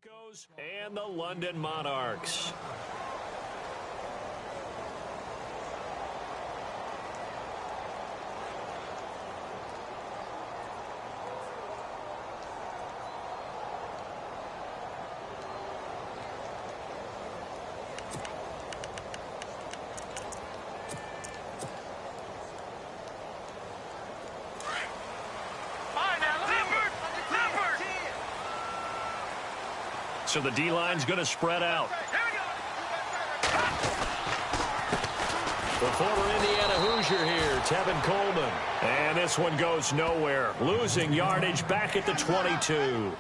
Broncos and the London Monarchs. So the D-line's going to spread out. The former Indiana Hoosier here, Tevin Coleman. And this one goes nowhere. Losing yardage back at the 22.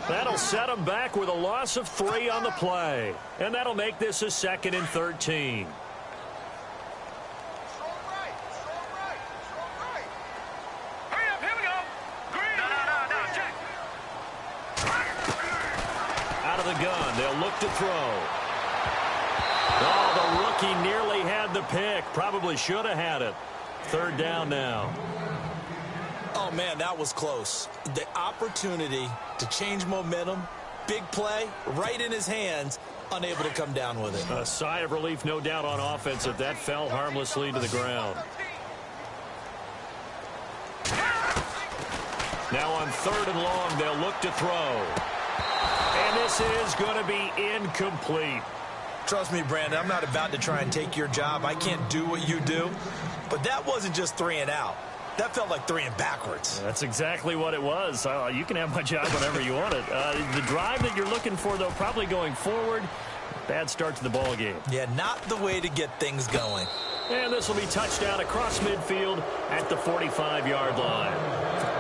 That'll set him back with a loss of 3 on the play. And that'll make this a 2nd and 13. Gun. They'll look to throw. Oh, the rookie nearly had the pick. Probably should have had it. 3rd down now. Oh, man, that was close. The opportunity to change momentum, big play, right in his hands, unable to come down with it. A sigh of relief, no doubt, on offense if that fell harmlessly to the ground. Now on 3rd and long, they'll look to throw. And this is going to be incomplete. Trust me, Brandon, I'm not about to try and take your job. I can't do what you do. But that wasn't just 3 and out. That felt like 3 and backwards. That's exactly what it was. You can have my job whenever you want it. The drive that you're looking for, though, probably going forward. Bad start to the ball game. Yeah, not the way to get things going. And this will be touchdown across midfield at the 45-yard line.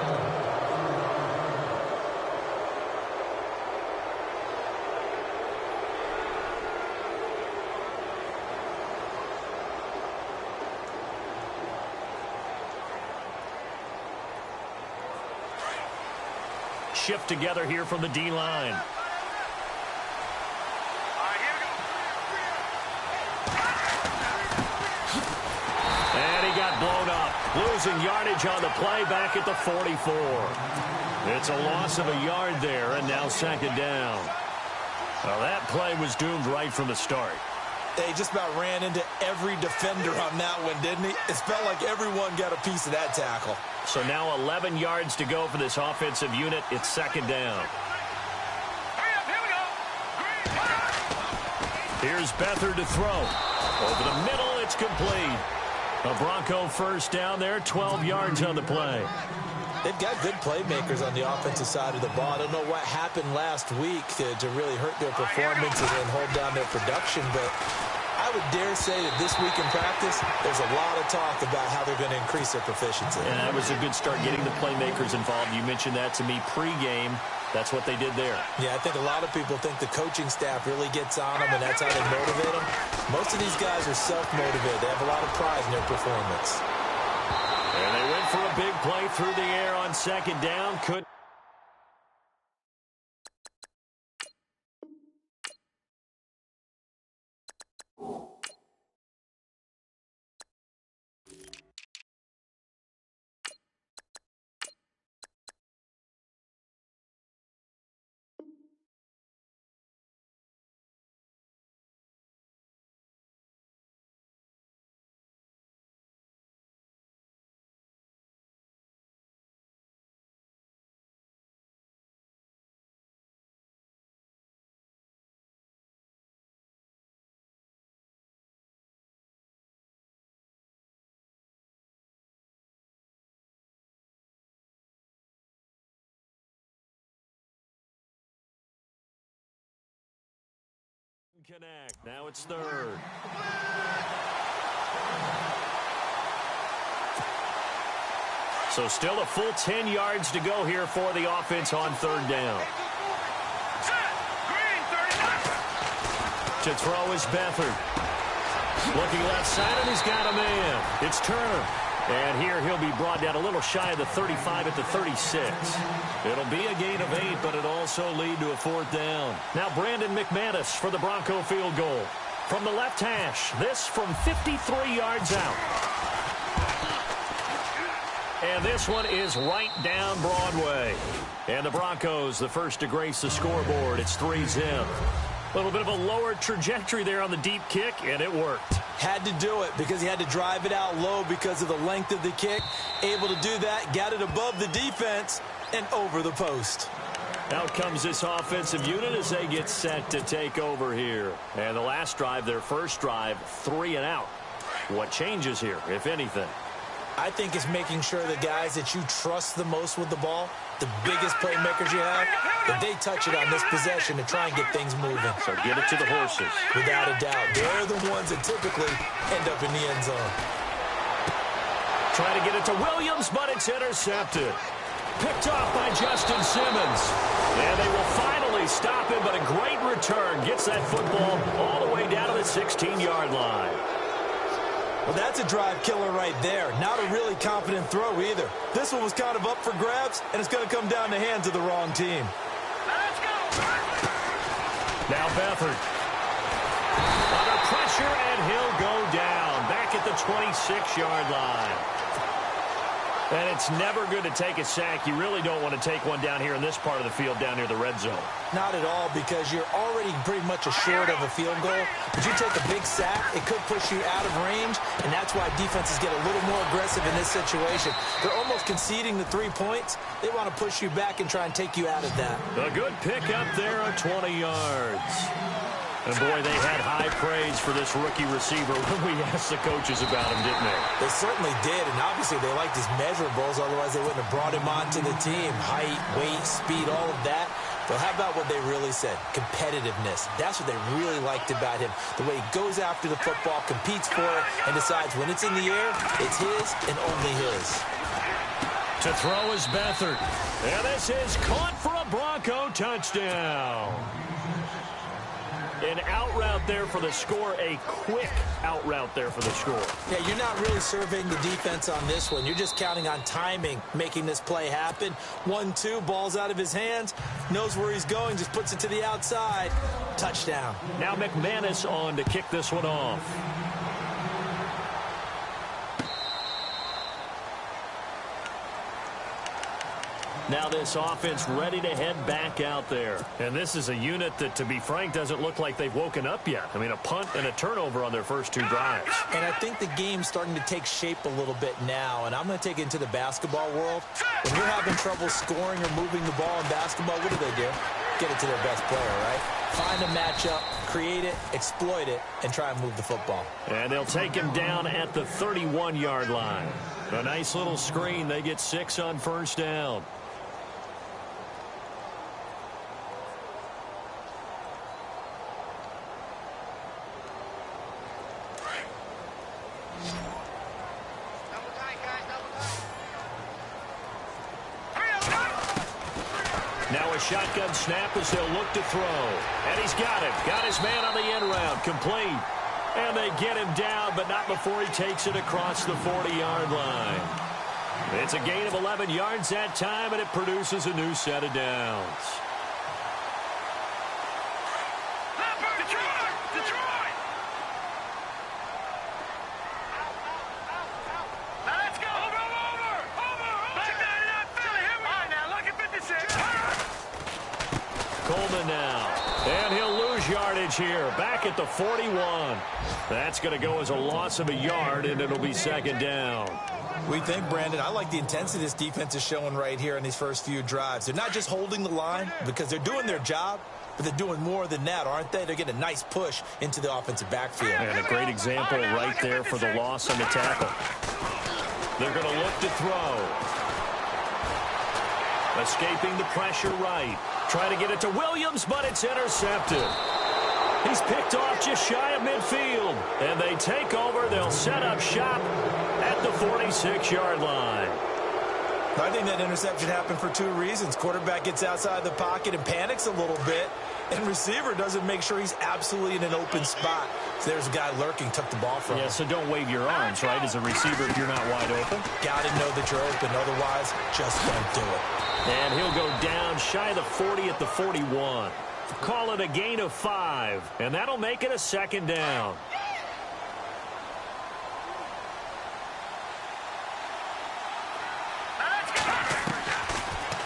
Shift together here from the D-line. And he got blown up. Losing yardage on the play back at the 44. It's a loss of a yard there, and now 2nd down. Well, that play was doomed right from the start. They just about ran into every defender on that one, didn't he? It felt like everyone got a piece of that tackle. So now 11 yards to go for this offensive unit. It's 2nd down. Here's Beathard to throw. Over the middle, it's complete. A Bronco 1st down there, 12 yards on the play. They've got good playmakers on the offensive side of the ball. I don't know what happened last week to really hurt their performances and hold down their production, but I would dare say that this week in practice, there's a lot of talk about how they're going to increase their proficiency. And that was a good start getting the playmakers involved. You mentioned that to me pregame. That's what they did there. Yeah, I think a lot of people think the coaching staff really gets on them, and that's how they motivate them. Most of these guys are self-motivated. They have a lot of pride in their performance. And they went for a big play through the air on 2nd down. Couldn't. Connect. Now it's 3rd. So still a full 10 yards to go here for the offense on 3rd down. To throw is Beathard. Looking left side, and he's got a man. It's Turner. And here he'll be brought down a little shy of the 35 at the 36. It'll be a gain of 8, but it'll also lead to a 4th down. Now Brandon McManus for the Bronco field goal. From the left hash, this from 53 yards out. And this one is right down Broadway. And the Broncos, the first to grace the scoreboard. It's 3-zip. A little bit of a lower trajectory there on the deep kick, and it worked. Had to do it because he had to drive it out low because of the length of the kick. Able to do that, got it above the defense and over the post. Out comes this offensive unit as they get set to take over here. And the last drive, their first drive, 3 and out. What changes here, if anything? I think it's making sure the guys that you trust the most with the ball, the biggest playmakers you have, that they touch it on this possession to try and get things moving. So get it to the horses. Without a doubt. They're the ones that typically end up in the end zone. Trying to get it to Williams, but it's intercepted. Picked off by Justin Simmons. And they will finally stop him, but a great return. Gets that football all the way down to the 16-yard line. Well, that's a drive killer right there. Not a really confident throw either. This one was kind of up for grabs, and it's going to come down the hands of the wrong team. Let's go. Now Beathard. Under pressure, and he'll go down. Back at the 26-yard line. And it's never good to take a sack. You really don't want to take one down here in this part of the field, down near the red zone. Not at all, because you're already pretty much assured of a field goal. But you take a big sack, it could push you out of range, and that's why defenses get a little more aggressive in this situation. They're almost conceding the 3 points. They want to push you back and try and take you out of that. A good pick up there on 20 yards. And, boy, they had high praise for this rookie receiver when we asked the coaches about him, didn't they? They certainly did, and obviously they liked his measurables, otherwise they wouldn't have brought him onto the team. Height, weight, speed, all of that. But how about what they really said? Competitiveness. That's what they really liked about him. The way he goes after the football, competes for it, and decides when it's in the air, it's his and only his. To throw is Beathard. And this is caught for a Bronco touchdown. An out route there for the score, a quick out route there for the score. Yeah, you're not really surveying the defense on this one. You're just counting on timing, making this play happen. 1-2, ball's out of his hands, knows where he's going, just puts it to the outside. Touchdown. Now McManus on to kick this one off. Now this offense ready to head back out there. And this is a unit that, to be frank, doesn't look like they've woken up yet. I mean, a punt and a turnover on their first 2 drives. And I think the game's starting to take shape a little bit now. And I'm going to take it into the basketball world. When you're having trouble scoring or moving the ball in basketball, what do? Get it to their best player, right? Find a matchup, create it, exploit it, and try and move the football. And they'll take him down at the 31-yard line. A nice little screen. They get 6 on first down. Now a shotgun snap as they'll look to throw. And he's got it. Got his man on the end round. Complete. And they get him down, but not before he takes it across the 40-yard line. It's a gain of 11 yards that time, and it produces a new set of downs. Coleman now. And he'll lose yardage here. Back at the 41. That's going to go as a loss of a yard, and it'll be second down. We think, Brandon, I like the intensity this defense is showing right here in these first few drives. They're not just holding the line because they're doing their job, but they're doing more than that, aren't they? They're getting a nice push into the offensive backfield. And a great example right there for the loss on the tackle. They're going to look to throw. Escaping the pressure right. Trying to get it to Williams, but it's intercepted. He's picked off just shy of midfield. And they take over. They'll set up shop at the 46-yard line. I think that interception happened for 2 reasons. Quarterback gets outside the pocket and panics a little bit. And receiver doesn't make sure he's absolutely in an open spot. So there's a guy lurking, took the ball from him. Yeah, so don't wave your arms, right, as a receiver if you're not wide open. Got to know that you're open. Otherwise, just don't do it. And he'll go down shy of the 40 at the 41. Call it a gain of 5, and that'll make it a second down.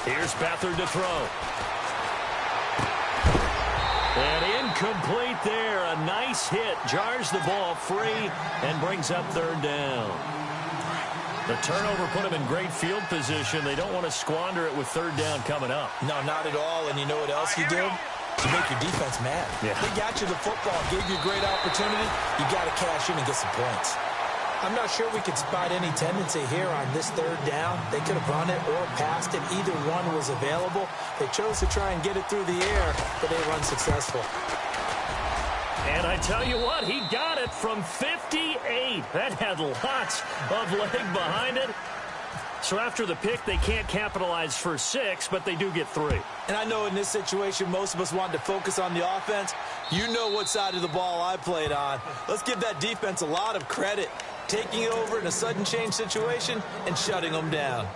Here's Beathard to throw. And incomplete there. A nice hit. Jars the ball free and brings up third down. The turnover put them in great field position. They don't want to squander it with third down coming up. No, not at all. And you know what else you did? You make your defense mad. Yeah. They got you the football, gave you a great opportunity. You got to cash in and get some points. I'm not sure we could spot any tendency here on this third down. They could have run it or passed it. Either one was available. They chose to try and get it through the air, but they were unsuccessful. And I tell you what, he got it from 58. That had lots of leg behind it. So after the pick, they can't capitalize for 6, but they do get 3. And I know in this situation, most of us wanted to focus on the offense. You know what side of the ball I played on. Let's give that defense a lot of credit, taking it over in a sudden change situation and shutting them down.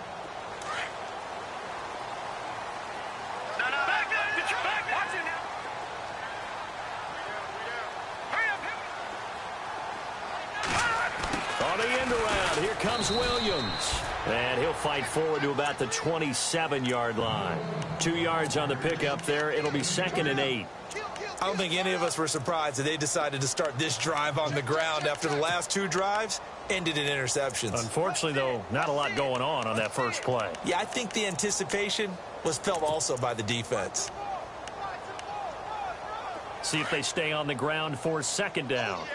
On the end around, here comes Williams. And he'll fight forward to about the 27-yard line. 2 yards on the pickup there. It'll be 2nd and 8. I don't think any of us were surprised that they decided to start this drive on the ground after the last 2 drives ended in interceptions. Unfortunately, though, not a lot going on that first play. Yeah, I think the anticipation was felt also by the defense. See if they stay on the ground for 2nd down.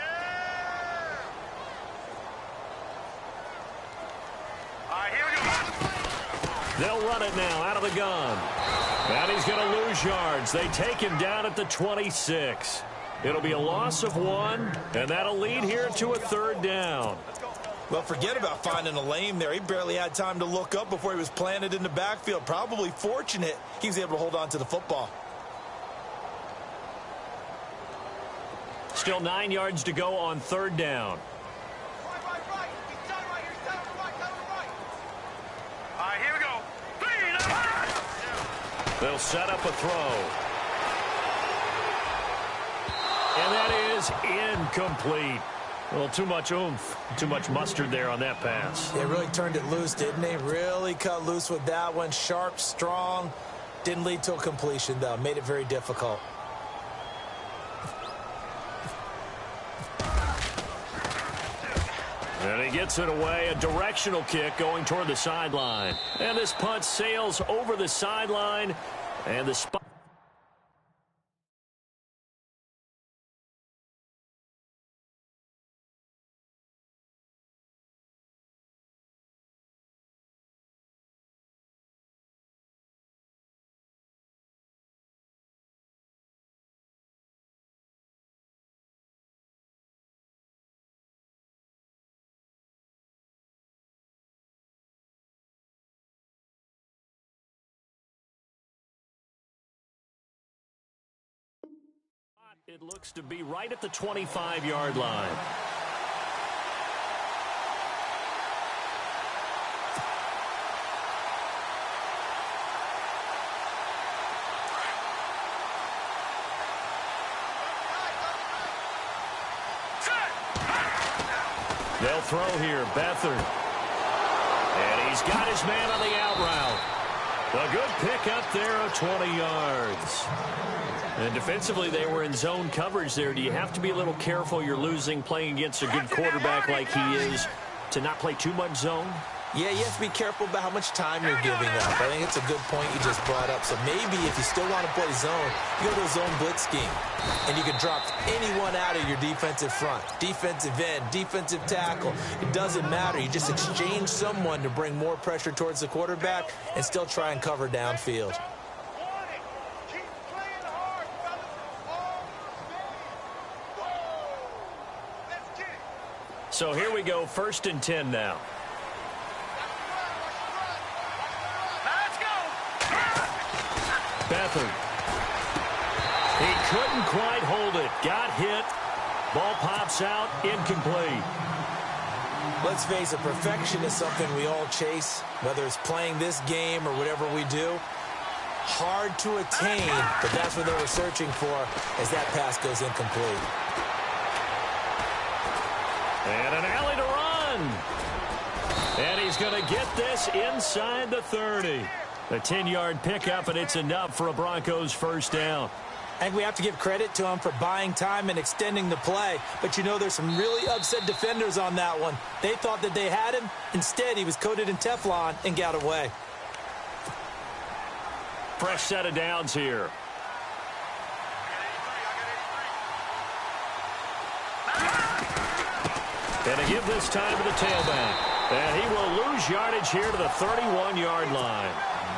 They'll run it now out of the gun. And he's going to lose yards. They take him down at the 26. It'll be a loss of 1, and that'll lead here to a 3rd down. Well, forget about finding a lane there. He barely had time to look up before he was planted in the backfield. Probably fortunate he was able to hold on to the football. Still 9 yards to go on 3rd down. They'll set up a throw. And that is incomplete. Well, too much oomph, too much mustard there on that pass. They really turned it loose, didn't they? Really cut loose with that one. Sharp, strong. Didn't lead to a completion, though. Made it very difficult. And he gets it away, a directional kick going toward the sideline. And this punt sails over the sideline, and the spot. It looks to be right at the 25-yard line. They'll throw here, Beathard. And he's got his man on the out route. A good pick up there of 20 yards. And defensively, they were in zone coverage there. Do you have to be a little careful? You're losing playing against a good quarterback like he is to not play too much zone? Yeah, you have to be careful about how much time you're giving up. I think it's a good point you just brought up. So maybe if you still want to play zone, you go to a zone blitz scheme. And you can drop anyone out of your defensive front. Defensive end, defensive tackle. It doesn't matter. You just exchange someone to bring more pressure towards the quarterback and still try and cover downfield. So here we go, 1st and 10 now. Let's go! Beathard. He couldn't quite hold it. Got hit. Ball pops out, incomplete. Let's face it, perfection is something we all chase, whether it's playing this game or whatever we do. Hard to attain, but that's what they were searching for as that pass goes incomplete. And an alley to run. And he's going to get this inside the 30. A 10-yard pickup, and it's enough for a Broncos first down. I think we have to give credit to him for buying time and extending the play. But, you know, there's some really upset defenders on that one. They thought that they had him. Instead, he was coated in Teflon and got away. Fresh set of downs here. And a give this time to the tailback. And he will lose yardage here to the 31-yard line.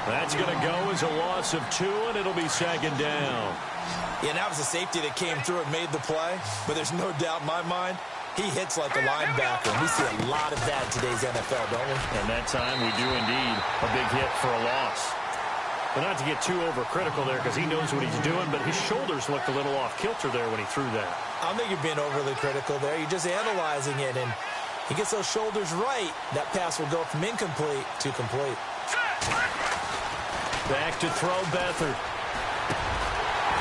That's going to go as a loss of 2, and it'll be second down. Yeah, and that was a safety that came through and made the play. But there's no doubt in my mind, he hits like a linebacker. And we see a lot of that in today's NFL, don't we? And that time we do indeed a big hit for a loss. But not to get too overcritical there because he knows what he's doing, but his shoulders looked a little off kilter there when he threw that. I don't think you're being overly critical there. You're just analyzing it, and he gets those shoulders right. That pass will go from incomplete to complete. Back to throw Beathard.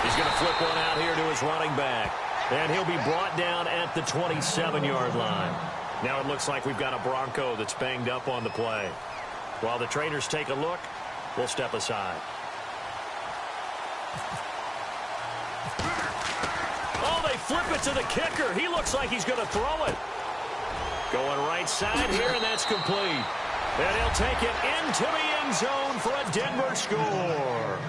He's going to flip one out here to his running back. And he'll be brought down at the 27-yard line. Now it looks like we've got a Bronco that's banged up on the play. While the traders take a look, we'll step aside. Oh, they flip it to the kicker. He looks like he's going to throw it. Going right side here, and that's complete. And he'll take it into the end zone for a Denver score.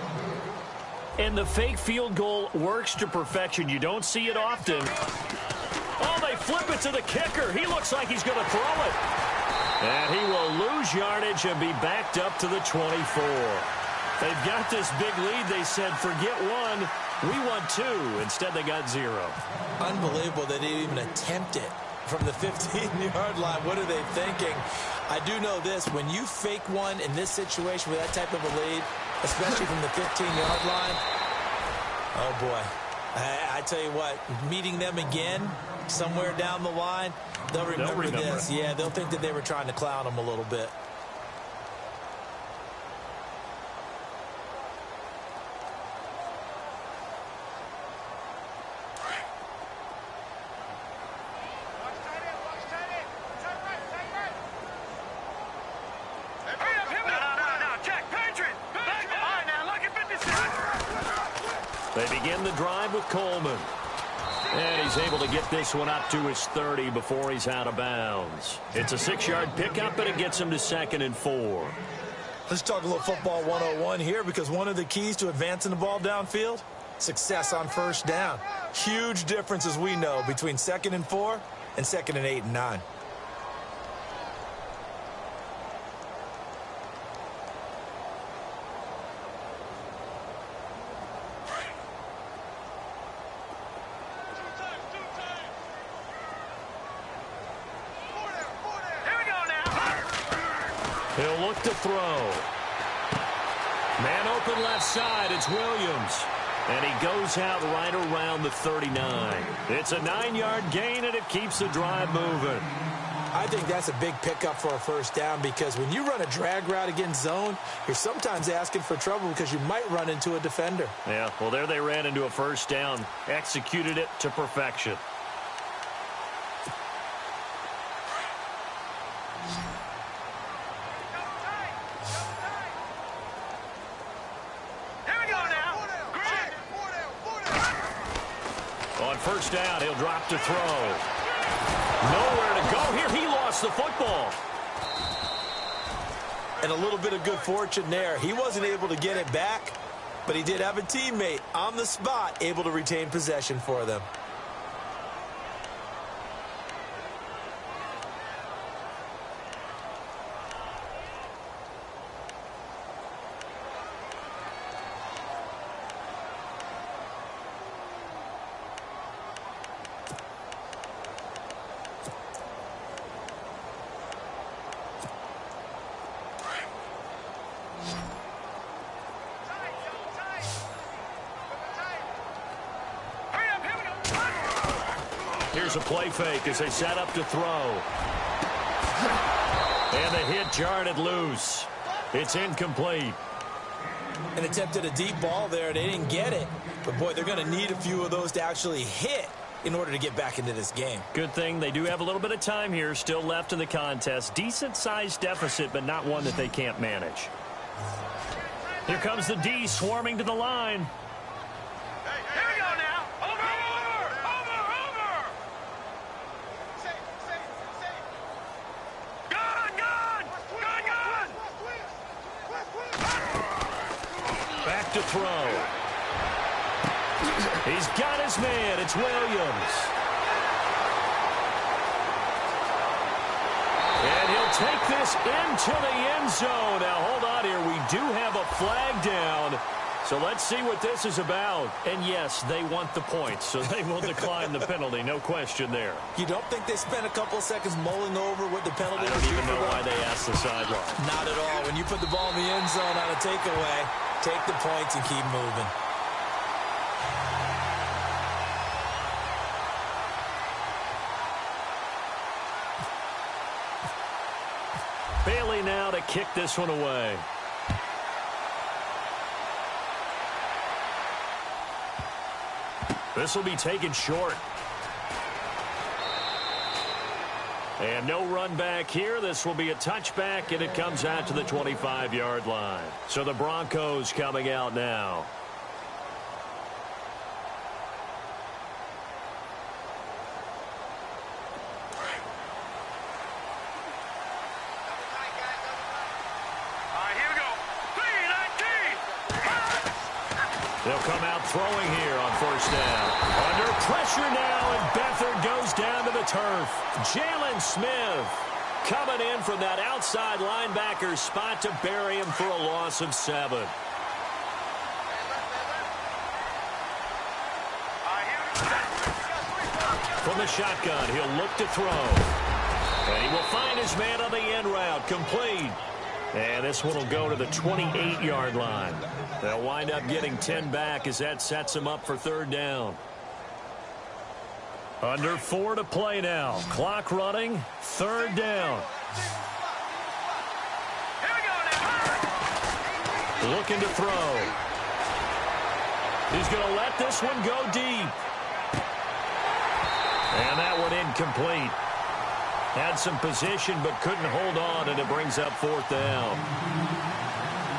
And the fake field goal works to perfection. You don't see it often. Oh, they flip it to the kicker. He looks like he's going to throw it. And he will lose yardage and be backed up to the 24. They've got this big lead. They said, forget one. We want 2. Instead, they got 0. Unbelievable they didn't even attempt it from the 15-yard line. What are they thinking? I do know this. When you fake one in this situation with that type of a lead, especially from the 15-yard line, oh, boy. I tell you what, meeting them again somewhere down the line, they'll remember this. Yeah, they'll think that they were trying to clown them a little bit. They begin the drive with Coleman. And he's able to get this one up to his 30 before he's out of bounds. It's a 6-yard pickup, and it gets him to 2nd and 4. Let's talk a little football 101 here, because one of the keys to advancing the ball downfield, success on first down. Huge difference, as we know, between 2nd and 4 and 2nd and 8 and 9. He'll look to throw. Man open left side. It's Williams. And he goes out right around the 39. It's a 9-yard gain, and it keeps the drive moving. I think that's a big pickup for a first down, because when you run a drag route against zone, you're sometimes asking for trouble because you might run into a defender. Yeah, well, there they ran into a first down. Executed it to perfection. First down, he'll drop to throw. Nowhere to go here. He lost the football. And a little bit of good fortune there. He wasn't able to get it back, but he did have a teammate on the spot able to retain possession for them. Here's a play fake as they set up to throw. And the hit jarred it loose. It's incomplete. An attempt at a deep ball there. They didn't get it. But, boy, they're going to need a few of those to actually hit in order to get back into this game. Good thing they do have a little bit of time here still left in the contest. Decent-sized deficit, but not one that they can't manage. Here comes the D swarming to the line. Here we go now. Over. Good. Back to throw. He's got his man. It's Williams. And he'll take this into the end zone. Now, hold on here. We do have a flag down. So let's see what this is about. And, yes, they want the points, so they will decline the penalty. No question there. You don't think they spent a couple of seconds mulling over what the penalty I was? don't even know why they asked the sideline. Not at all. When you put the ball in the end zone on a takeaway, take the points and keep moving. Bailey now to kick this one away. This will be taken short. And no run back here. This will be a touchback, and it comes out to the 25-yard line. So the Broncos coming out now. They'll come out throwing here on first down. Under pressure now, and Beathard goes down to the turf. Jalen Smith coming in from that outside linebacker spot to bury him for a loss of 7. From the shotgun, he'll look to throw. And he will find his man on the end route, complete. And this one will go to the 28-yard line. They'll wind up getting 10 back as that sets them up for third down. Under 4 to play now. Clock running. Third down. Looking to throw. He's going to let this one go deep. And that one incomplete. Had some position but couldn't hold on, and it brings up fourth down.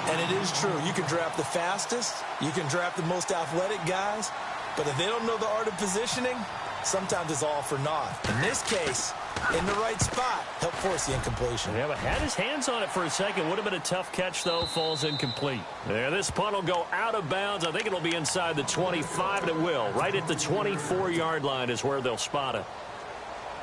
And it is true. You can draft the fastest. You can draft the most athletic guys. But if they don't know the art of positioning, sometimes it's all for naught. In this case, in the right spot, help force the incompletion. Yeah, but had his hands on it for a second. Would have been a tough catch, though. Falls incomplete. There, this punt will go out of bounds. I think it'll be inside the 25, and it will. Right at the 24-yard line is where they'll spot it.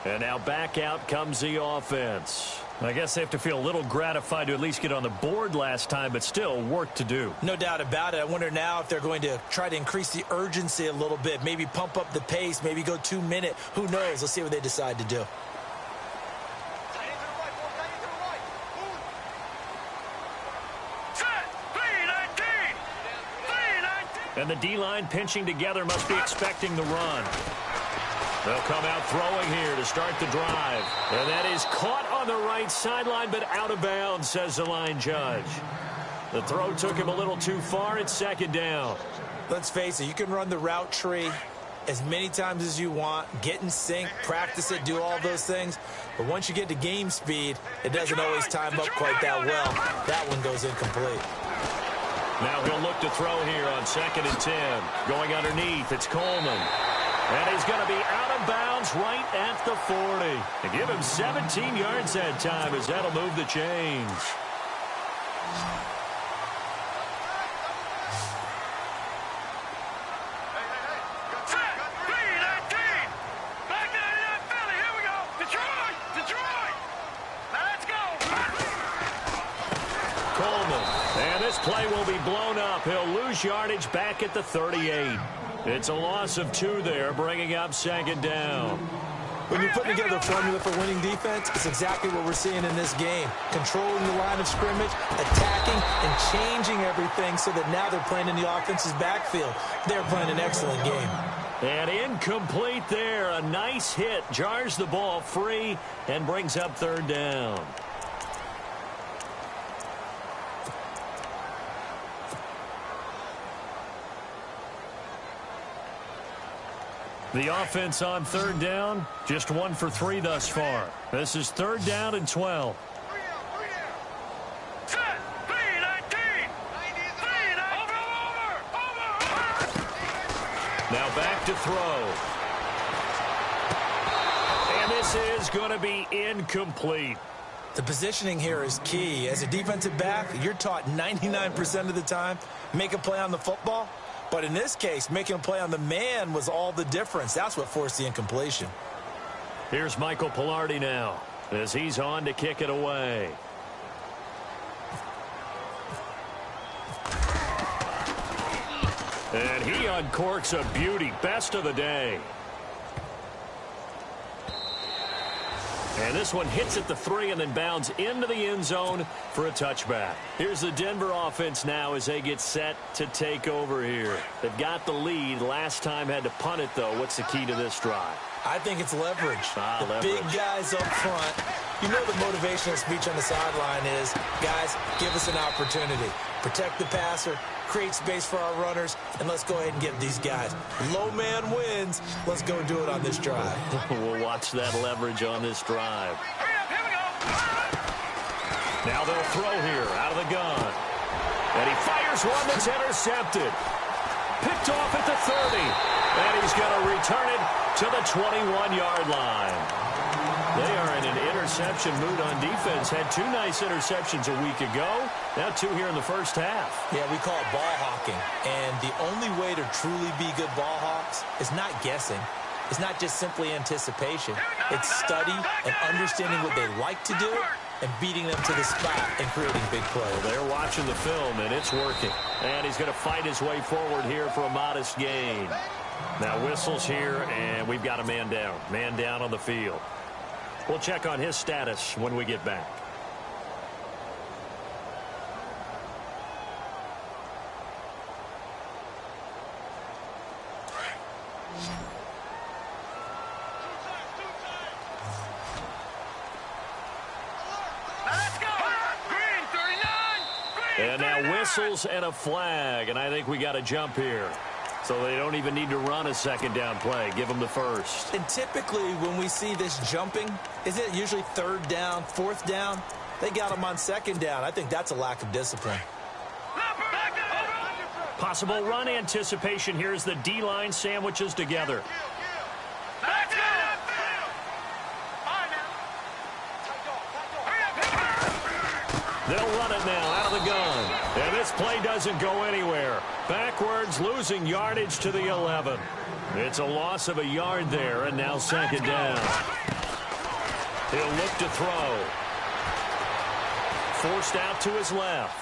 And now back out comes the offense. I guess they have to feel a little gratified to at least get on the board last time, but still work to do. No doubt about it. I wonder now if they're going to try to increase the urgency a little bit, maybe pump up the pace, maybe go 2-minute. Who knows? Let's see what they decide to do. And the D-line pinching together must be expecting the run. They'll come out throwing here to start the drive. And that is caught on the right sideline, but out of bounds, says the line judge. The throw took him a little too far. It's second down. Let's face it, you can run the route tree as many times as you want, get in sync, practice it, do all those things. But once you get to game speed, it doesn't always time up quite that well. That one goes incomplete. Now he'll look to throw here on 2nd and 10. Going underneath, it's Coleman. And he's going to be out of bounds right at the 40. And give him 17 yards that time as that'll move the chains. Coleman. And this play will be blown up. He'll lose yardage back at the 38. It's a loss of 2 there, bringing up second down. When you're putting together a formula for winning defense, it's exactly what we're seeing in this game. Controlling the line of scrimmage, attacking, and changing everything so that now they're playing in the offense's backfield. They're playing an excellent game. And incomplete there. A nice hit. Jars the ball free and brings up third down. The offense on third down, just 1 for 3 thus far. This is third down and 12. Now back to throw. And this is going to be incomplete. The positioning here is key. As a defensive back, you're taught 99% of the time, make a play on the football. But in this case, making a play on the man was all the difference. That's what forced the incompletion. Here's Michael Pilardi now as he's on to kick it away. And he uncorks a beauty. Best of the day. And this one hits at the 3 and then bounds into the end zone for a touchback. Here's the Denver offense now as they get set to take over here. They've got the lead. Last time had to punt it, though. What's the key to this drive? I think it's leverage. The big guys up front. You know the motivational speech on the sideline is, guys, give us an opportunity. Protect the passer, create space for our runners, and let's go ahead and get these guys. Low man wins. Let's go do it on this drive. We'll watch that leverage on this drive. Here we go. Now they'll throw here out of the gun. And he fires one that's intercepted. Picked off at the 30. And he's going to return it to the 21-yard line. They are in an interception mood on defense. Had 2 nice interceptions a week ago. Now 2 here in the first half. Yeah, we call it ball hawking. And the only way to truly be good ball hawks is not guessing. It's not just simply anticipation. It's study and understanding what they like to do and beating them to the spot and creating big plays. Well, they're watching the film, and it's working. And he's going to fight his way forward here for a modest gain. Now whistles here, and we've got a man down. Man down on the field. We'll check on his status when we get back. Let's go. Green 39. And now whistles and a flag, and I think we got a jump here. So they don't even need to run a second down play. Give them the first. And typically when we see this jumping, is it usually 3rd down, 4th down? They got them on 2nd down. I think that's a lack of discipline. Possible run anticipation here as the D-line sandwiches together. Let's go. They'll run it now out of the gun. And this play doesn't go anywhere. Backwards, losing yardage to the 11. It's a loss of a yard there, and now 2nd down. He'll look to throw. Forced out to his left.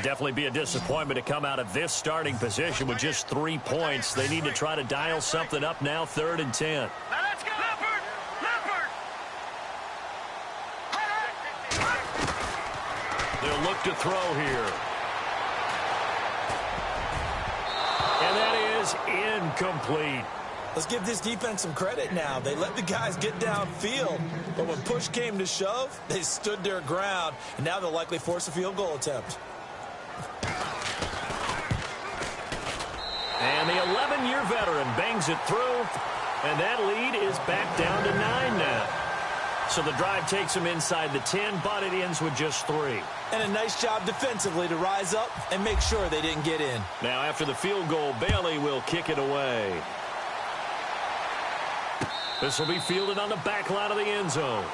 Definitely be a disappointment to come out of this starting position with just 3 points. They need to try to dial something up now, 3rd and 10. Let's go. Leopard. They'll look to throw here. And that is incomplete. Let's give this defense some credit now. They let the guys get downfield, but when push came to shove, they stood their ground, and now they'll likely force a field goal attempt. And the 11-year veteran bangs it through, and that lead is back down to 9 now. So the drive takes them inside the 10, but it ends with just 3. And a nice job defensively to rise up and make sure they didn't get in. Now after the field goal, Bailey will kick it away. This will be fielded on the back line of the end zone.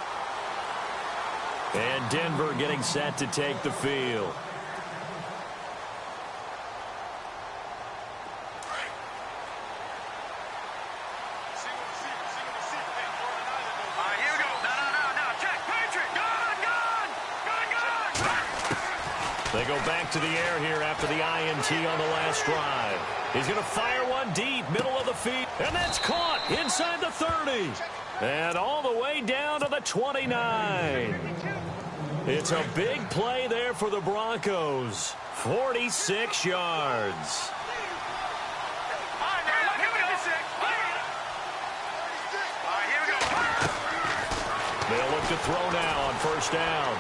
And Denver getting set to take the field. They go back to the air here after the INT on the last drive. He's going to fire one deep, middle of the field. And that's caught inside the 30. And all the way down to the 29. It's a big play there for the Broncos. 46 yards. They'll look to throw now on 1st down.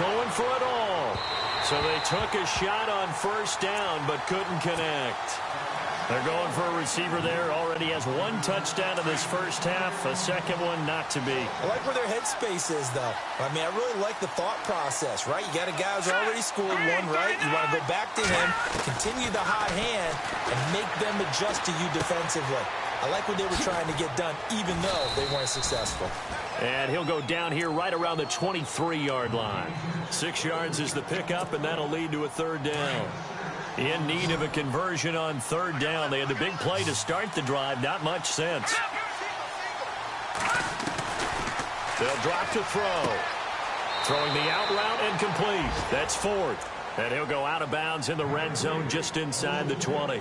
Going for it all. So they took a shot on 1st down but couldn't connect. They're going for a receiver there. Already has one touchdown in this first half. A second one not to be. I like where their headspace is, though. I mean, I really like the thought process, right? You got a guy who's already scored one, right? You want to go back to him, continue the hot hand, and make them adjust to you defensively. I like what they were trying to get done, even though they weren't successful. And he'll go down here right around the 23-yard line. 6 yards is the pickup, and that'll lead to a third down. In need of a conversion on third down. They had the big play to start the drive. Not much sense. They'll drop to throw. Throwing the out route and complete. That's fourth. And he'll go out of bounds in the red zone just inside the 20.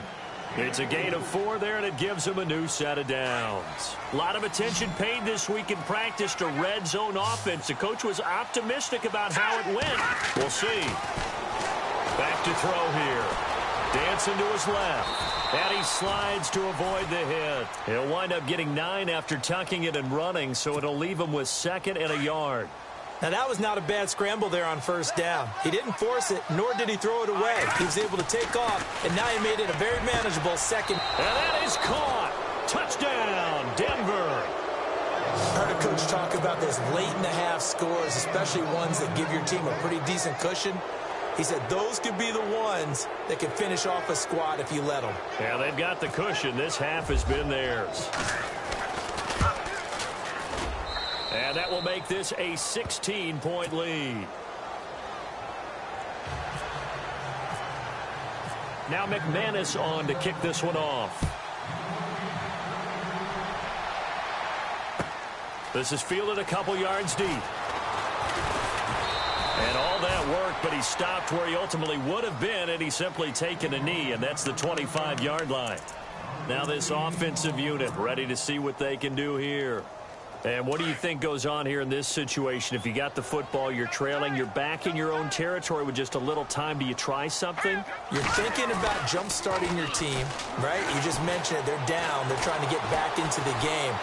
It's a gain of 4 there, and it gives him a new set of downs. A lot of attention paid this week in practice to red zone offense. The coach was optimistic about how it went. We'll see. Back to throw here. Dancing to his left. And he slides to avoid the hit. He'll wind up getting 9 after tucking it and running, so it'll leave him with 2nd and a yard. Now, that was not a bad scramble there on first down. He didn't force it, nor did he throw it away. He was able to take off, and now he made it a very manageable 2nd. And that is caught. Touchdown, Denver. I heard a coach talk about those late-in-the-half scores, especially ones that give your team a pretty decent cushion. He said those could be the ones that can finish off a squad if you let them. Yeah, they've got the cushion. This half has been theirs. And that will make this a 16-point lead. Now McManus on to kick this one off. This is fielded a couple yards deep. And all that work, but he stopped where he ultimately would have been, and he's simply taken a knee, and that's the 25-yard line. Now this offensive unit ready to see what they can do here. And what do you think goes on here in this situation? If you got the football, you're trailing, you're back in your own territory with just a little time. Do you try something? You're thinking about jump-starting your team, right? You just mentioned it. They're down. They're trying to get back into the game.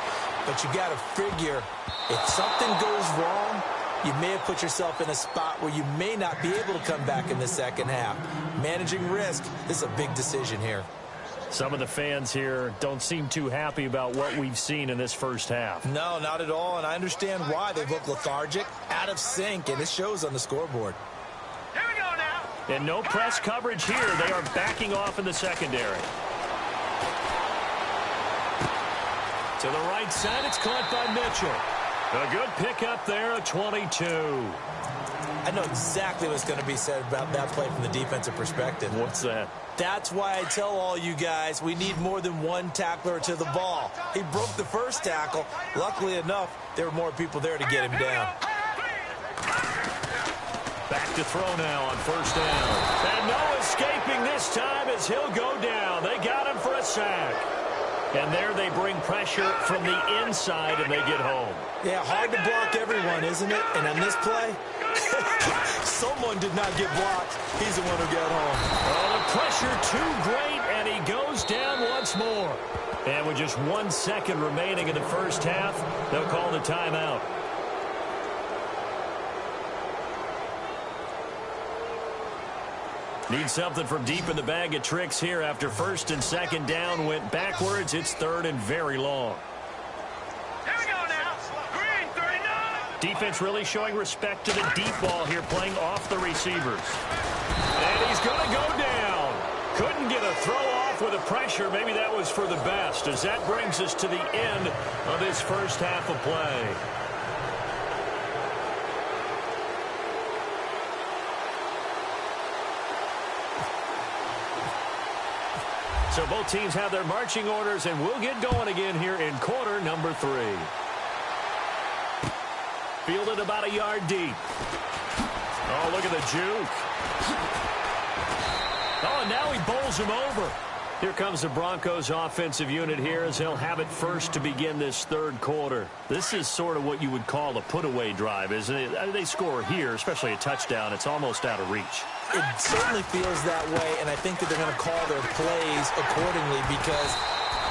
But you got to figure, if something goes wrong, you may have put yourself in a spot where you may not be able to come back in the second half. Managing risk, this is a big decision here. Some of the fans here don't seem too happy about what we've seen in this first half. No, not at all, and I understand why. They look lethargic, out of sync, and it shows on the scoreboard. Here we go now. And no press coverage here. They are backing off in the secondary. To the right side, it's caught by Mitchell. A good pickup there, a 22. I know exactly what's going to be said about that play from the defensive perspective. What's that? That's why I tell all you guys we need more than one tackler to the ball. He broke the first tackle. Luckily enough, there were more people there to get him down. Back to throw now on first down. And no escaping this time as he'll go down. They got him for a sack. And there they bring pressure from the inside, and they get home. Yeah, hard to block everyone, isn't it? And on this play, someone did not get blocked. He's the one who got home. Oh, the pressure too great, and he goes down once more. And with just 1 second remaining in the first half, they'll call the timeout. Need something from deep in the bag of tricks here after first and second down went backwards. It's third and very long. Here we go now. Green, 39. Defense really showing respect to the deep ball here, playing off the receivers. And he's going to go down. Couldn't get a throw off with the pressure. Maybe that was for the best, as that brings us to the end of this first half of play. So both teams have their marching orders, and we'll get going again here in quarter number 3. Fielded about a yard deep. Oh, look at the juke. Oh, and now he bowls him over. Here comes the Broncos offensive unit here as they'll have it first to begin this third quarter. This is sort of what you would call a put-away drive, isn't it? They score here, especially a touchdown. It's almost out of reach. It certainly feels that way, and I think that they're going to call their plays accordingly because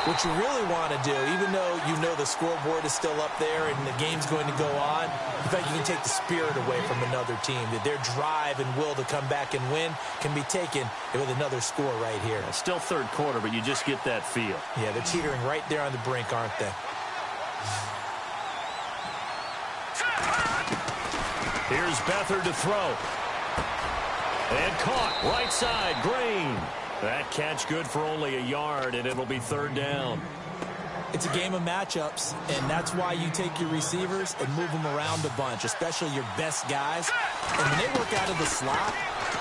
What you really want to do, even though you know the scoreboard is still up there and the game's going to go on, in fact, you can take the spirit away from another team. That their drive and will to come back and win can be taken with another score right here. Still third quarter, but you just get that feel. Yeah, they're teetering right there on the brink, aren't they? Here's Beathard to throw. And caught right side, Green. That catch good for only a yard, and it'll be third down. It's a game of matchups, and that's why you take your receivers and move them around a bunch, especially your best guys. And when they work out of the slot,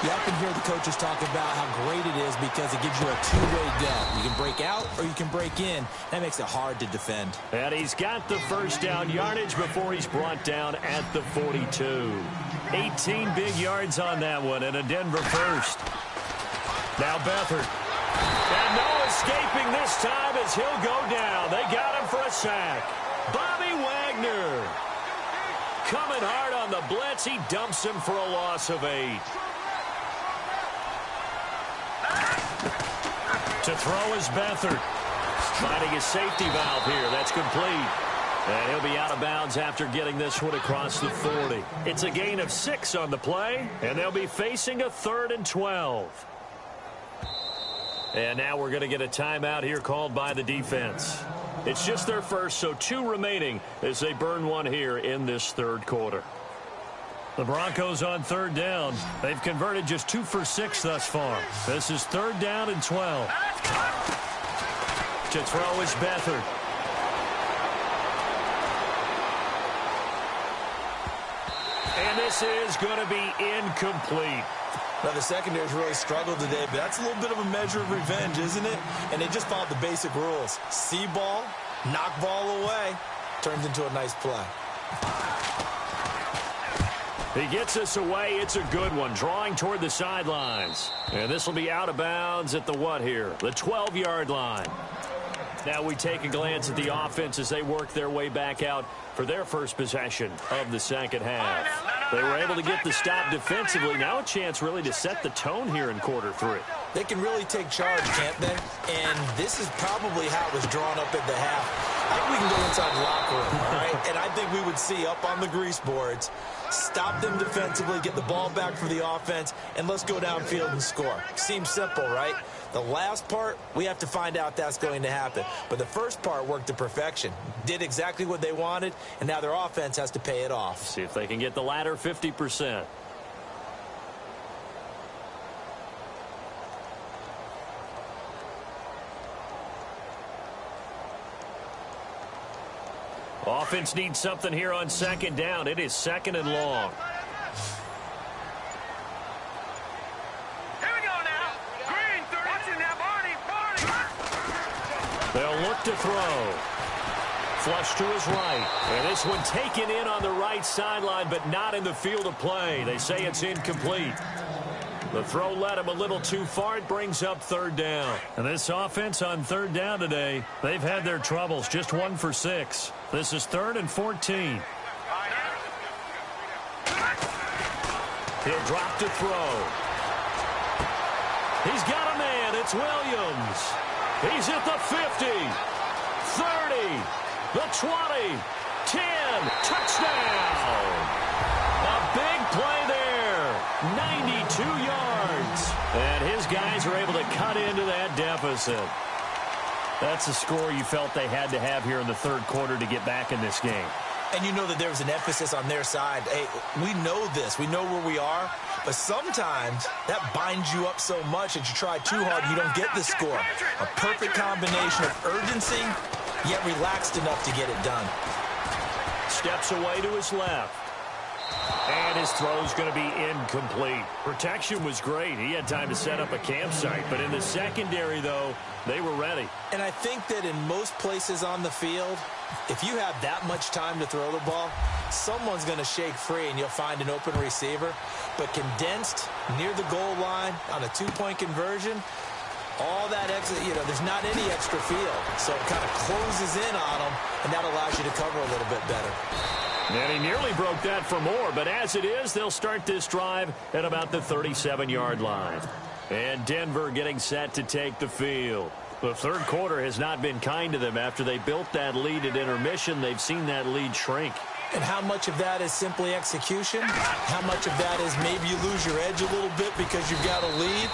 you often hear the coaches talk about how great it is because it gives you a two-way go. You can break out or you can break in. That makes it hard to defend. And he's got the first down yardage before he's brought down at the 42. 18 big yards on that one, and a Denver first. Now Beathard. And no escaping this time as he'll go down. They got him for a sack. Bobby Wagner. Coming hard on the blitz. He dumps him for a loss of 8. To throw is Beathard. Finding his safety valve here. That's complete. And he'll be out of bounds after getting this one across the 40. It's a gain of 6 on the play, and they'll be facing a 3rd and 12. And now we're going to get a timeout here called by the defense. It's just their first, so 2 remaining as they burn one here in this third quarter. The Broncos on third down. They've converted just 2 for 6 thus far. This is 3rd down and 12. To throw is Beathard. And this is going to be incomplete. Now, the secondary's really struggled today, but that's a little bit of a measure of revenge, isn't it? And they just followed the basic rules. See ball, knock ball away, turns into a nice play. He gets us away. It's a good one, drawing toward the sidelines. And this will be out of bounds at the what here? The 12-yard line. Now we take a glance at the offense as they work their way back out for their first possession of the second half. They were able to get the stop defensively. Now a chance really to set the tone here in quarter 3. They can really take charge, can't they? And this is probably how it was drawn up at the half. I think we can go inside the locker room, all right? And I think we would see up on the grease boards, stop them defensively, get the ball back for the offense, and let's go downfield and score. Seems simple, right? The last part, we have to find out that's going to happen. But the first part worked to perfection. Did exactly what they wanted, and now their offense has to pay it off. See if they can get the latter 50%. Offense needs something here on second down. It is 2nd and long. They'll look to throw. Flush to his right. And this one taken in on the right sideline, but not in the field of play. They say it's incomplete. The throw led him a little too far. It brings up 3rd down. And this offense on 3rd down today, they've had their troubles. Just 1 for 6. This is 3rd and 14. He'll drop to throw. He's got a man. It's Williams. He's at the 50, 30, the 20, 10, touchdown. A big play there, 92 yards. And his guys are able to cut into that deficit. That's a score you felt they had to have here in the third quarter to get back in this game. And you know that there was an emphasis on their side. Hey, we know this. We know where we are. But sometimes that binds you up so much that you try too hard and you don't get the score. A perfect combination of urgency, yet relaxed enough to get it done. Steps away to his left. And his throw's going to be incomplete. Protection was great. He had time to set up a campsite. But in the secondary, though, they were ready. And I think that in most places on the field, if you have that much time to throw the ball, someone's going to shake free and you'll find an open receiver. But condensed near the goal line on a two-point conversion, all that extra, there's not any extra field. So it kind of closes in on them, and that allows you to cover a little bit better. And he nearly broke that for more, but as it is, they'll start this drive at about the 37-yard line. And Denver getting set to take the field. The third quarter has not been kind to them. After they built that lead at intermission, they've seen that lead shrink. And how much of that is simply execution? How much of that is maybe you lose your edge a little bit because you've got a lead?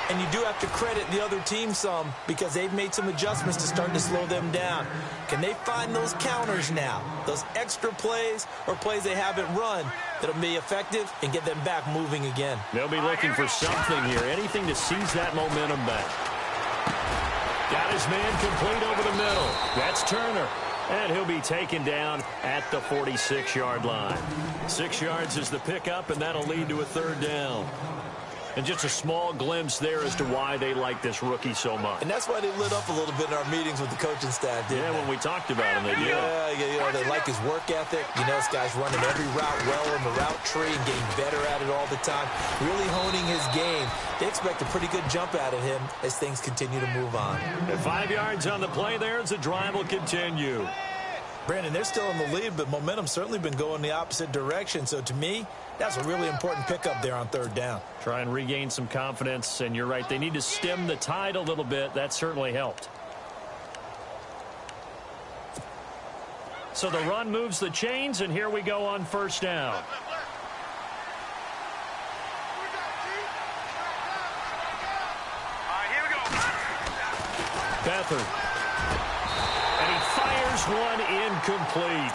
And you do have to credit the other team some because they've made some adjustments to start to slow them down. Can they find those counters now, those extra plays or plays they haven't run that'll be effective and get them back moving again? They'll be looking for something here, anything to seize that momentum back. Got his man complete over the middle. That's Turner. And he'll be taken down at the 46-yard line. 6 yards is the pickup, and that'll lead to a third down. And just a small glimpse there as to why they like this rookie so much. And that's why they lit up a little bit in our meetings with the coaching staff, didn't they? When we talked about him, they did. Yeah, they like his work ethic. You know, this guy's running every route well in the route tree and getting better at it all the time, really honing his game. They expect a pretty good jump out of him as things continue to move on. At 5 yards on the play there as the drive will continue. Brandon, they're still in the lead, but momentum's certainly been going the opposite direction. So to me, that's a really important pickup there on third down. Try and regain some confidence, and you're right. They need to stem the tide a little bit. That certainly helped. So the run moves the chains, and here we go on first down. Here we go. Beathard. And he fires one incomplete.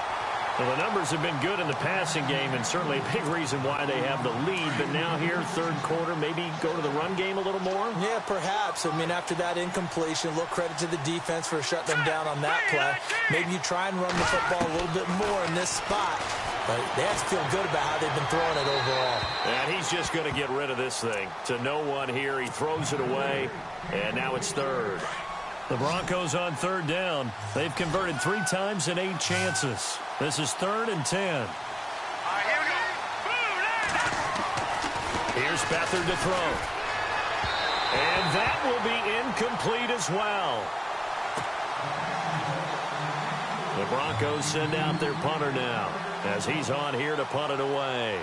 Well, the numbers have been good in the passing game, and certainly a big reason why they have the lead. But now here, third quarter, maybe go to the run game a little more? Yeah, perhaps. I mean, after that incompletion, a little credit to the defense for shutting them down on that play. Maybe you try and run the football a little bit more in this spot. But they have to feel good about how they've been throwing it overall. And he's just going to get rid of this thing. To no one here, he throws it away, and now it's third. The Broncos on third down. They've converted 3 times in 8 chances. This is 3rd and 10. Here we go. Here's Beathard to throw. And that will be incomplete as well. The Broncos send out their punter now as he's on here to punt it away.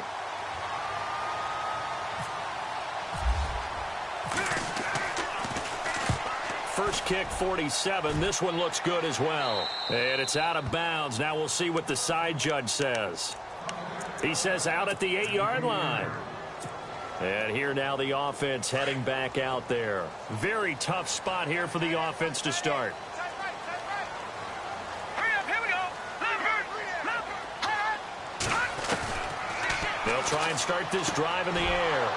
First kick, 47. This one looks good as well. And it's out of bounds. Now we'll see what the side judge says. He says out at the 8-yard line. And here now the offense heading back out there. Very tough spot here for the offense to start. Hurry up, here we go. They'll try and start this drive in the air.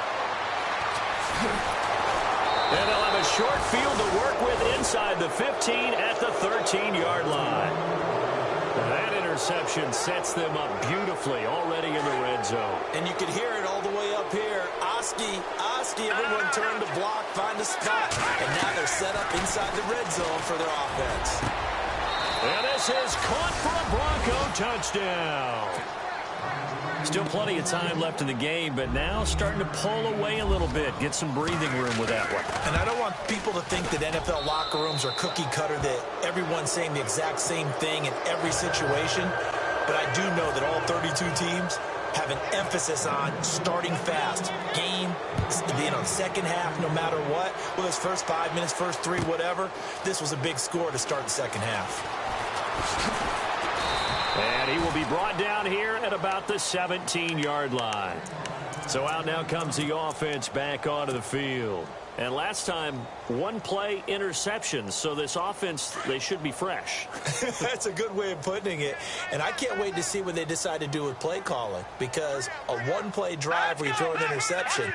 And they'll have a short field to work with inside the 15 at the 13-yard line. That interception sets them up beautifully already in the red zone. And you could hear it all the way up here. Oski, everyone turned to block, find a spot. And now they're set up inside the red zone for their offense. And this is caught for a Bronco touchdown. Still plenty of time left in the game, but now starting to pull away a little bit. Get some breathing room with that one. And I don't want people to think that NFL locker rooms are cookie cutter, that everyone's saying the exact same thing in every situation. But I do know that all 32 teams have an emphasis on starting fast. Game, second half, no matter what. Whether it's first 5 minutes, first 3, whatever. This was a big score to start the second half. And he will be brought down here at about the 17-yard line. So out now comes the offense back onto the field. And last time, 1-play interceptions. So this offense, they should be fresh. That's a good way of putting it. And I can't wait to see what they decide to do with play calling. Because a 1-play drive where you throw an interception,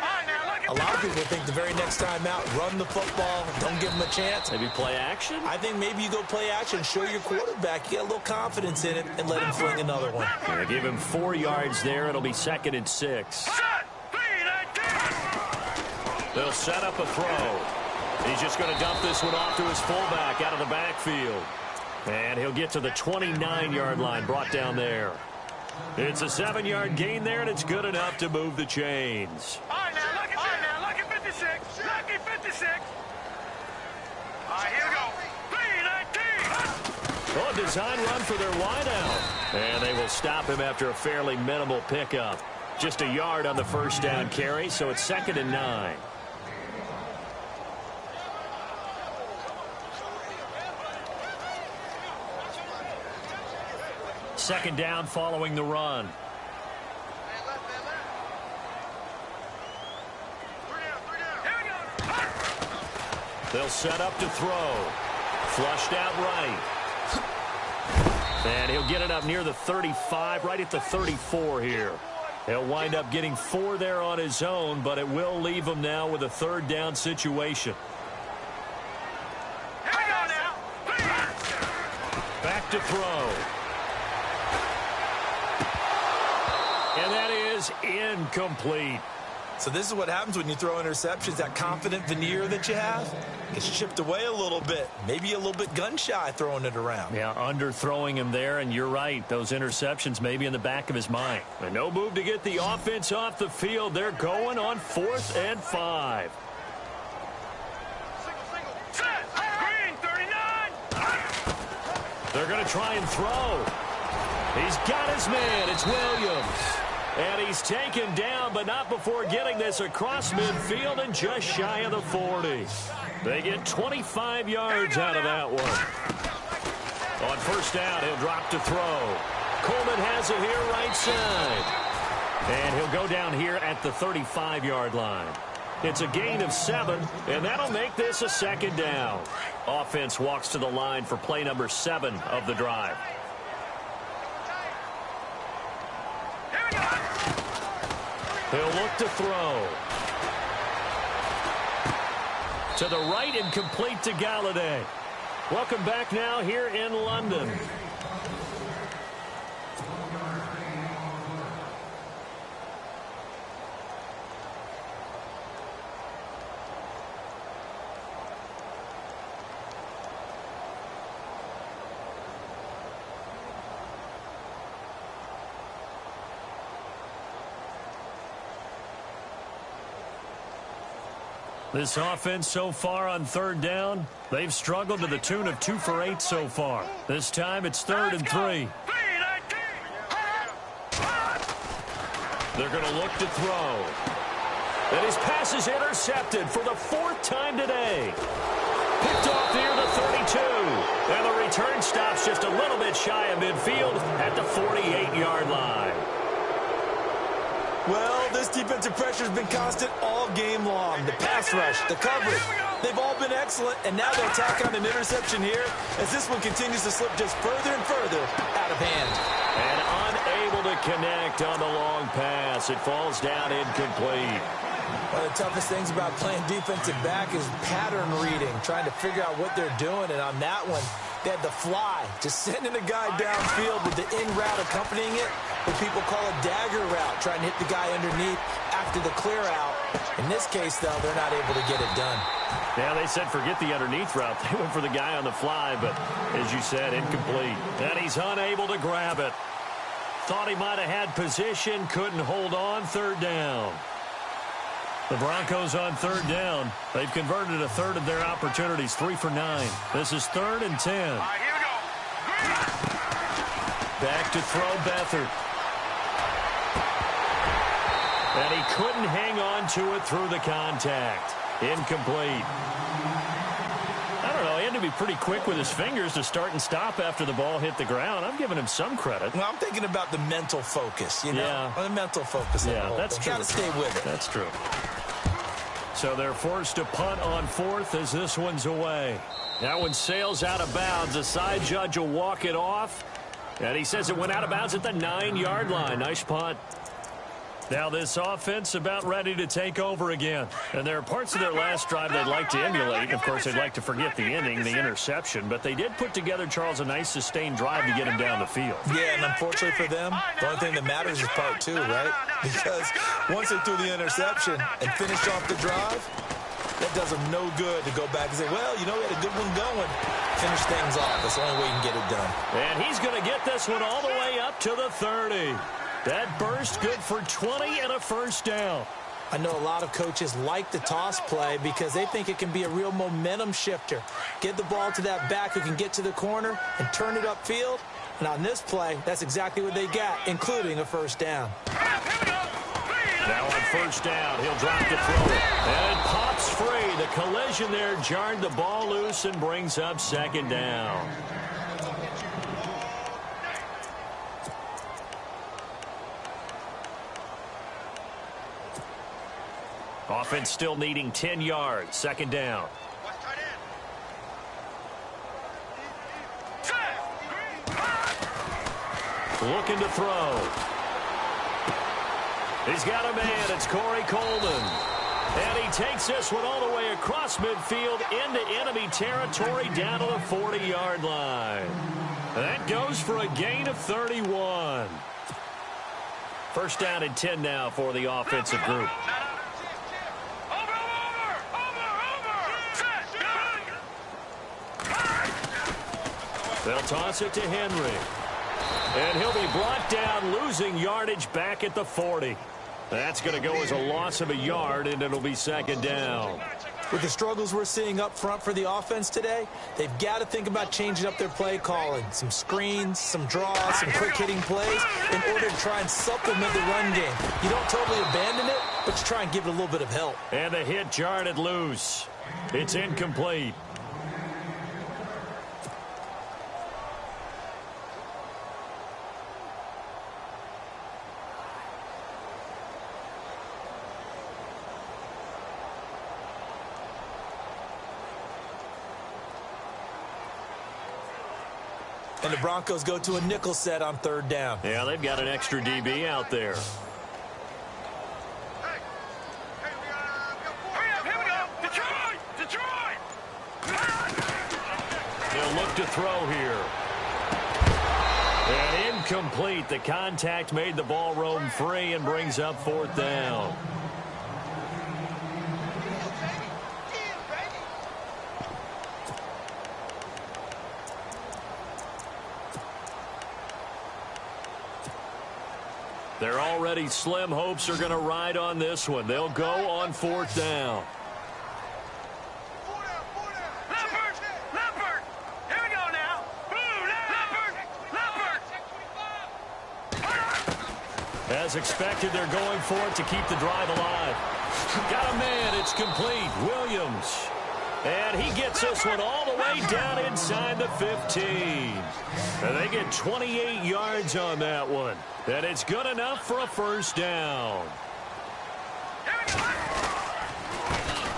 a lot of people think the very next time out, run the football, don't give them a chance. Maybe play action? I think maybe you go play action, show your quarterback, you get a little confidence in it, and let him fling another one. Give him 4 yards there. It'll be 2nd and 6. They'll set up a throw. He's just going to dump this one off to his fullback out of the backfield. And he'll get to the 29-yard line, brought down there. It's a 7-yard gain there, and it's good enough to move the chains. All right, now, look at 56. Look at 56. All right, here we go. 3-19. Oh, design run for their wideout. And they will stop him after a fairly minimal pickup. Just a yard on the first down carry, so it's 2nd and 9. second down following the run. They'll set up to throw. Flushed out right. And he'll get it up near the 35, right at the 34 here. He'll wind up getting 4 there on his own, but it will leave him now with a third down situation. Back to throw. And that is incomplete. So this is what happens when you throw interceptions. That confident veneer that you have gets chipped away a little bit. Maybe a little bit gun-shy throwing it around. Yeah, underthrowing him there, and you're right. Those interceptions may be in the back of his mind. And no move to get the offense off the field. They're going on 4th and 5. Green, 39. They're going to try and throw. He's got his man. It's Williams. And he's taken down, but not before getting this across midfield and just shy of the 40. They get 25 yards out of that one. On first down, he'll drop to throw. Coleman has it here right side. And he'll go down here at the 35-yard line. It's a gain of 7, and that'll make this a second down. Offense walks to the line for play number 7 of the drive. He'll look to throw. To the right and complete to Galladay. Welcome back now here in London. This offense so far on third down, they've struggled to the tune of 2 for 8 so far. This time it's 3rd and 3. They're going to look to throw. And his pass is intercepted for the 4th time today. Picked off near the 32. And the return stops just a little bit shy of midfield at the 48-yard line. Well, this defensive pressure has been constant all game long. The pass rush, the coverage, they've all been excellent, and now they'll tack on an interception here as this one continues to slip just further and further out of hand. And unable to connect on the long pass. It falls down incomplete. One of the toughest things about playing defensive back is pattern reading, trying to figure out what they're doing, and on that one, they had the fly, just sending a guy downfield with the in route accompanying it, what people call a dagger route, trying to hit the guy underneath after the clear out. In this case, though, they're not able to get it done. Yeah, they said forget the underneath route. They went for the guy on the fly, but as you said, incomplete. And he's unable to grab it. Thought he might have had position, couldn't hold on, 3rd down. The Broncos on 3rd down. They've converted a third of their opportunities, 3 for 9. This is 3rd and 10. All right, here we go. Back to throw Beathard. And he couldn't hang on to it through the contact. Incomplete. I don't know. He had to be pretty quick with his fingers to start and stop after the ball hit the ground. I'm giving him some credit. Well, I'm thinking about the mental focus, you know? Yeah. The mental focus. Yeah, that's true. Got to stay with it. That's true. So they're forced to punt on 4th as this one's away. That one sails out of bounds. The side judge will walk it off. And he says it went out of bounds at the 9-yard line. Nice punt. Now this offense about ready to take over again. And there are parts of their last drive they'd like to emulate. Of course, they'd like to forget the ending, the interception. But they did put together, Charles, a nice sustained drive to get him down the field. Yeah, and unfortunately for them, the only thing that matters is part 2, right? Because once they threw the interception and finished off the drive, that does them no good to go back and say, well, you know, we had a good one going. Finish things off. That's the only way you can get it done. And he's going to get this one all the way up to the 30. That burst good for 20 and a 1st down. I know a lot of coaches like the toss play because they think it can be a real momentum shifter. Get the ball to that back who can get to the corner and turn it upfield. And on this play, that's exactly what they got, including a 1st down. Now on 1st down, he'll drop the throw. And it pops free. The collision there jarred the ball loose and brings up 2nd down. Offense still needing 10 yards. Second down. Looking to throw. He's got a man. It's Corey Coleman. And he takes this one all the way across midfield into enemy territory down to the 40-yard line. That goes for a gain of 31. First down and 10 now for the offensive group. They'll toss it to Henry. And he'll be brought down, losing yardage back at the 40. That's going to go as a loss of a yard, and it'll be second down. With the struggles we're seeing up front for the offense today, they've got to think about changing up their play calling. Some screens, some draws, some quick-hitting plays in order to try and supplement the run game. You don't totally abandon it, but you try and give it a little bit of help. And the hit jarred it loose. It's incomplete. And the Broncos go to a nickel set on third down. Yeah, they've got an extra DB out there. Here we go. Detroit! They'll look to throw here. And incomplete. The contact made the ball roam free and brings up fourth down. Their already slim hopes are going to ride on this one. They'll go on fourth down. Leopard! Here we go now. Leopard! As expected, they're going for it to keep the drive alive. Got a man. It's complete. Williams. And he gets this one all the way down inside the 15. And they get 28 yards on that one. And it's good enough for a first down.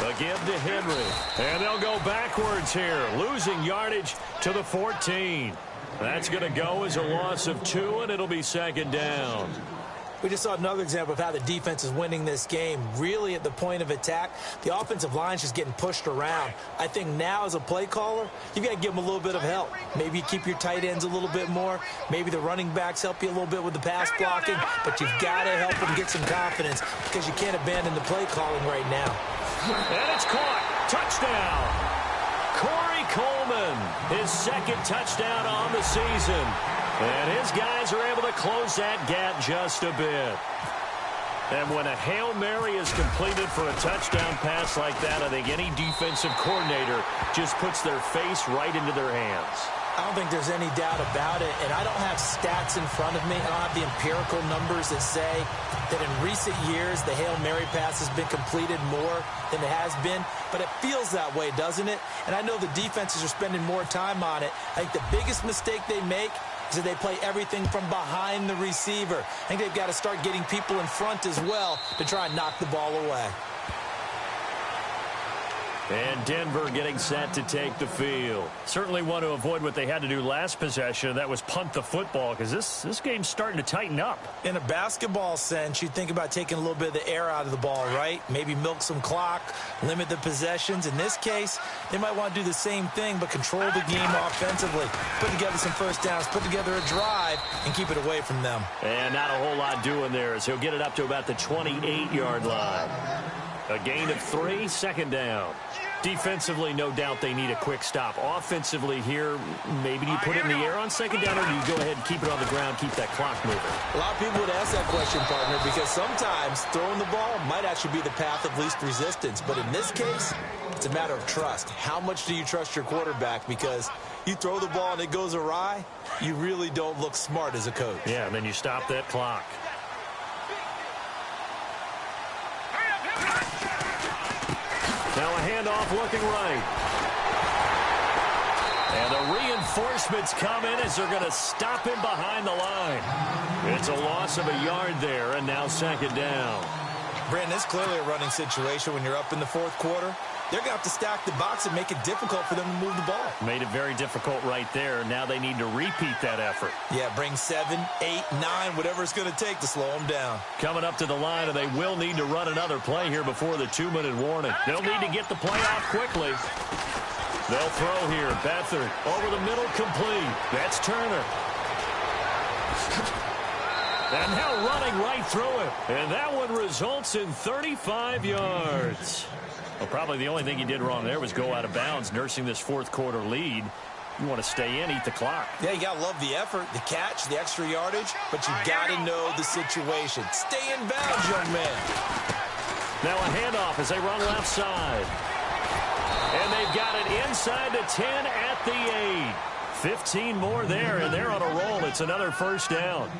Again to Henry. And they'll go backwards here, losing yardage to the 14. That's going to go as a loss of 2, and it'll be second down. We just saw another example of how the defense is winning this game. Really at the point of attack, the offensive line's just getting pushed around. I think now as a play caller, you've got to give them a little bit of help. Maybe you keep your tight ends a little bit more. Maybe the running backs help you a little bit with the pass blocking. But you've got to help them get some confidence because you can't abandon the play calling right now. And it's caught. Touchdown. Corey Coleman, his second touchdown on the season. And his guys are able to close that gap just a bit. And when a Hail Mary is completed for a touchdown pass like that, I think any defensive coordinator just puts their face right into their hands. I don't think there's any doubt about it, and I don't have stats in front of me. I don't have the empirical numbers that say that in recent years the Hail Mary pass has been completed more than it has been, but it feels that way, doesn't it? And I know the defenses are spending more time on it. I think the biggest mistake they make is that they play everything from behind the receiver. I think they've got to start getting people in front as well to try and knock the ball away. And Denver getting set to take the field. Certainly want to avoid what they had to do last possession. That was punt the football, because this game's starting to tighten up. In a basketball sense, you think about taking a little bit of the air out of the ball, right? Maybe milk some clock, limit the possessions. In this case, they might want to do the same thing, but control the game offensively. Put together some first downs, put together a drive, and keep it away from them. And not a whole lot doing there, as he'll get it up to about the 28-yard line. A gain of 3, second down. Defensively, no doubt they need a quick stop. Offensively here, maybe do you put it in the air on second down, or do you go ahead and keep it on the ground, keep that clock moving? A lot of people would ask that question, partner, because sometimes throwing the ball might actually be the path of least resistance. But in this case, it's a matter of trust. How much do you trust your quarterback? Because you throw the ball and it goes awry, you really don't look smart as a coach. Yeah, and then you stop that clock. Now a handoff looking right. And the reinforcements come in as they're going to stop him behind the line. It's a loss of a yard there, and now second down. Brandon, it's clearly a running situation when you're up in the fourth quarter. They're going to have to stack the box and make it difficult for them to move the ball. Made it very difficult right there. Now they need to repeat that effort. Yeah, bring 7, 8, 9, whatever it's going to take to slow them down. Coming up to the line, and they will need to run another play here before the 2-minute warning. They'll need to get the play off quickly. They'll throw here. Beathard over the middle, complete. That's Turner. And now running right through it. And that one results in 35 yards. Well, probably the only thing he did wrong there was go out of bounds, nursing this fourth quarter lead. You want to stay in, eat the clock. Yeah, you got to love the effort, the catch, the extra yardage, but you got to know the situation. Stay in bounds, young man. Now a handoff as they run left side. And they've got it inside the 10 at the 8. 15 more there, and they're on a roll. It's another first down.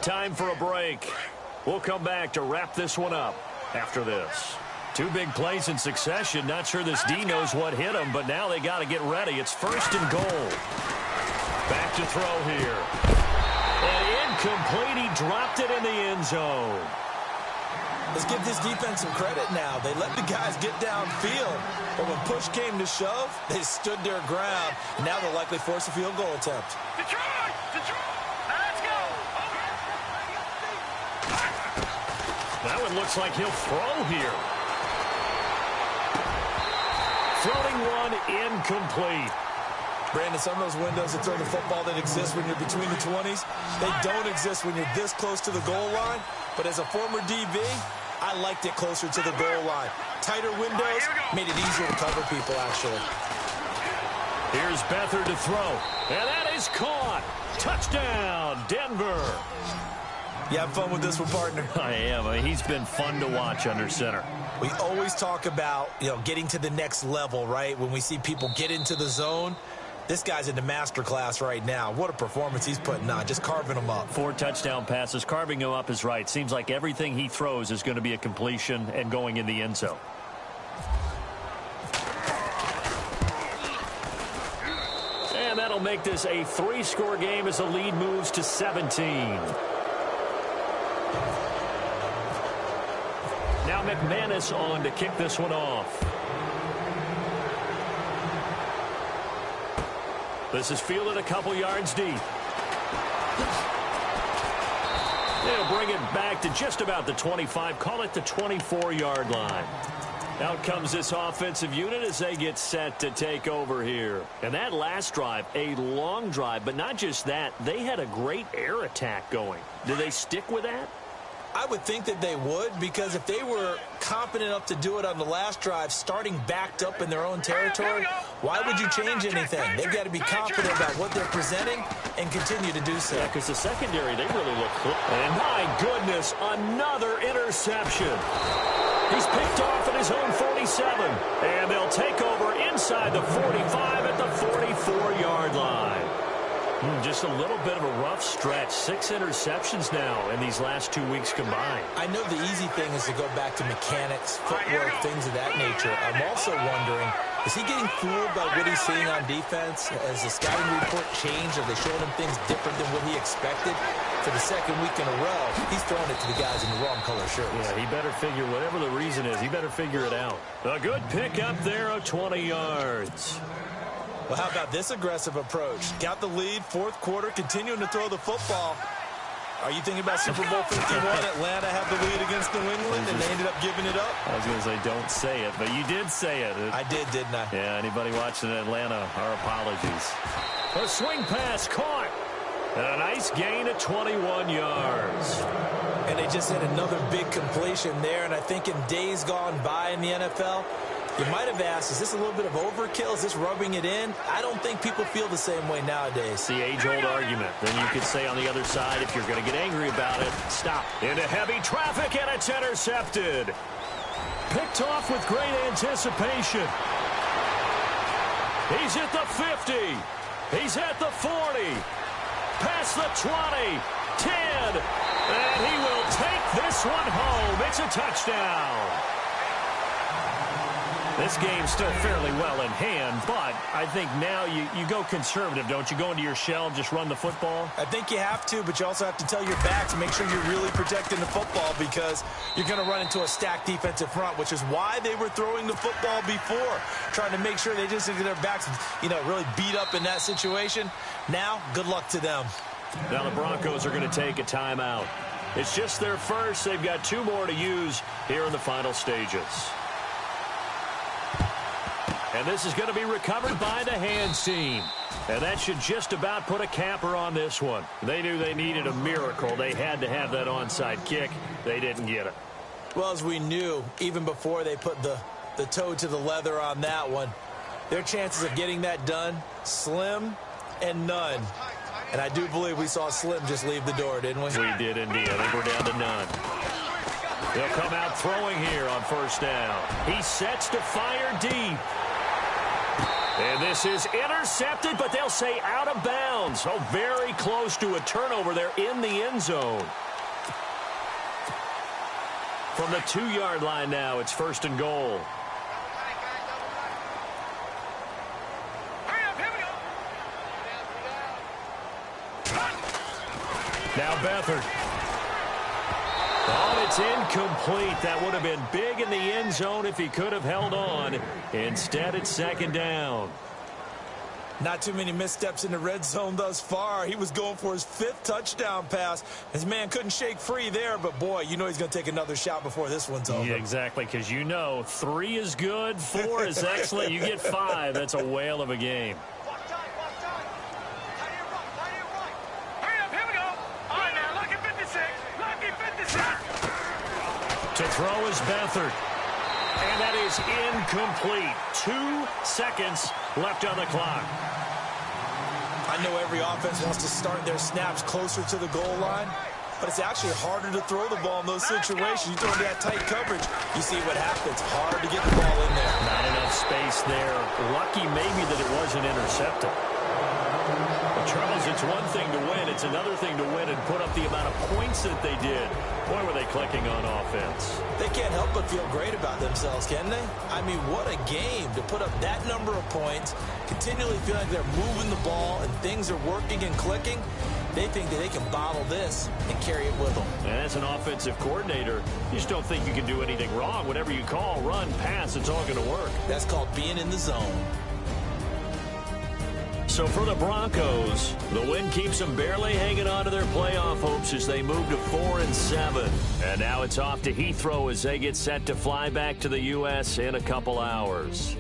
Time for a break. We'll come back to wrap this one up after this. 2 big plays in succession. Not sure this D knows what hit him, but now they got to get ready. It's first and goal. Back to throw here. And incomplete. He dropped it in the end zone. Let's give this defense some credit now. They let the guys get downfield, but when push came to shove, they stood their ground. Now they'll likely force a field goal attempt. Detroit! Detroit! Let's go! That one looks like he'll throw here. Floating one, incomplete. Brandon, some of those windows to throw the football that exist when you're between the 20s, they don't exist when you're this close to the goal line. But as a former DB, I liked it closer to the goal line. Tighter windows made it easier to cover people, actually. Here's Beathard to throw. And that is caught. Touchdown, Denver. You have fun with this one, partner? I am. He's been fun to watch under center. We always talk about, getting to the next level, right? When we see people get into the zone. This guy's in the master class right now. What a performance he's putting on, just carving them up. 4 touchdown passes. Carving him up is right. Seems like everything he throws is going to be a completion and going in the end zone. And that'll make this a 3-score game as the lead moves to 17. Now McManus on to kick this one off. This is fielded a couple yards deep. They'll bring it back to just about the 25. Call it the 24-yard line. Out comes this offensive unit as they get set to take over here. And that last drive, a long drive, but not just that. They had a great air attack going. Do they stick with that? I would think that they would, because if they were confident enough to do it on the last drive, starting backed up in their own territory, why would you change anything? They've got to be confident about what they're presenting and continue to do so. Yeah, because the secondary, they really look good. And my goodness, another interception. He's picked off at his own 47. And they'll take over inside the 45 at the 44-yard line. Just a little bit of a rough stretch. 6 interceptions now in these last 2 weeks combined. I know the easy thing is to go back to mechanics, footwork, things of that nature. I'm also wondering, is he getting fooled by what he's seeing on defense? Has the scouting report changed? Are they showing him things different than what he expected? For the second week in a row, he's throwing it to the guys in the wrong color shirts. Yeah, he better figure, whatever the reason is, he better figure it out. A good pickup there of 20 yards. Well, how about this aggressive approach? Got the lead, fourth quarter, continuing to throw the football. Are you thinking about Super Bowl 51? Atlanta have the lead against New England, and they ended up giving it up? I was going to say, don't say it, but you did say it. I did, didn't I? Yeah, anybody watching Atlanta, our apologies. A swing pass caught. And a nice gain of 21 yards. And they just had another big completion there, and I think in days gone by in the NFL, you might have asked, is this a little bit of overkill? Is this rubbing it in? I don't think people feel the same way nowadays. It's the age-old argument. Then you could say on the other side, if you're going to get angry about it, stop. Into heavy traffic, and it's intercepted. Picked off with great anticipation. He's at the 50. He's at the 40. Past the 20. 10. And he will take this one home. It's a touchdown. This game's still fairly well in hand, but I think now you go conservative, don't you? Go into your shell, just run the football? I think you have to, but you also have to tell your backs to make sure you're really protecting the football because you're going to run into a stacked defensive front, which is why they were throwing the football before, trying to make sure they just get their backs, really beat up in that situation. Now, good luck to them. Now the Broncos are going to take a timeout. It's just their first. They've got 2 more to use here in the final stages. And this is going to be recovered by the hands team. And that should just about put a capper on this one. They knew they needed a miracle. They had to have that onside kick. They didn't get it. Well, as we knew, even before they put the toe to the leather on that one, their chances of getting that done, slim and none. And I do believe we saw Slim just leave the door, didn't we? We did indeed. I think we're down to none. They'll come out throwing here on first down. He sets to fire deep. And this is intercepted, but they'll say out of bounds. Oh, very close to a turnover there in the end zone. From the 2-yard line now, it's 1st and goal. Now Beathard. Oh, it's incomplete. That would have been big in the end zone if he could have held on. Instead, it's 2nd down. Not too many missteps in the red zone thus far. He was going for his 5th touchdown pass. His man couldn't shake free there, but boy, he's going to take another shot before this one's over. Yeah, exactly, because 3 is good, 4 is excellent. You get 5. That's a whale of a game. To throw is Beathard. And that is incomplete. 2 seconds left on the clock. I know every offense wants to start their snaps closer to the goal line, but it's actually harder to throw the ball in those situations. You throw into that tight coverage, you see what happens. Hard to get the ball in there. Not enough space there. Lucky maybe that it wasn't intercepted. But Charles, it's one thing to win. It's another thing to win and put up the amount of points that they did. Boy, were they clicking on offense. They can't help but feel great about themselves, can they? I mean, what a game to put up that number of points, continually feel like they're moving the ball and things are working and clicking. They think that they can bottle this and carry it with them. And as an offensive coordinator, you just don't think you can do anything wrong. Whatever you call, run, pass, it's all going to work. That's called being in the zone. So for the Broncos, the win keeps them barely hanging on to their playoff hopes as they move to 4-7. And now it's off to Heathrow as they get set to fly back to the U.S. in a couple hours.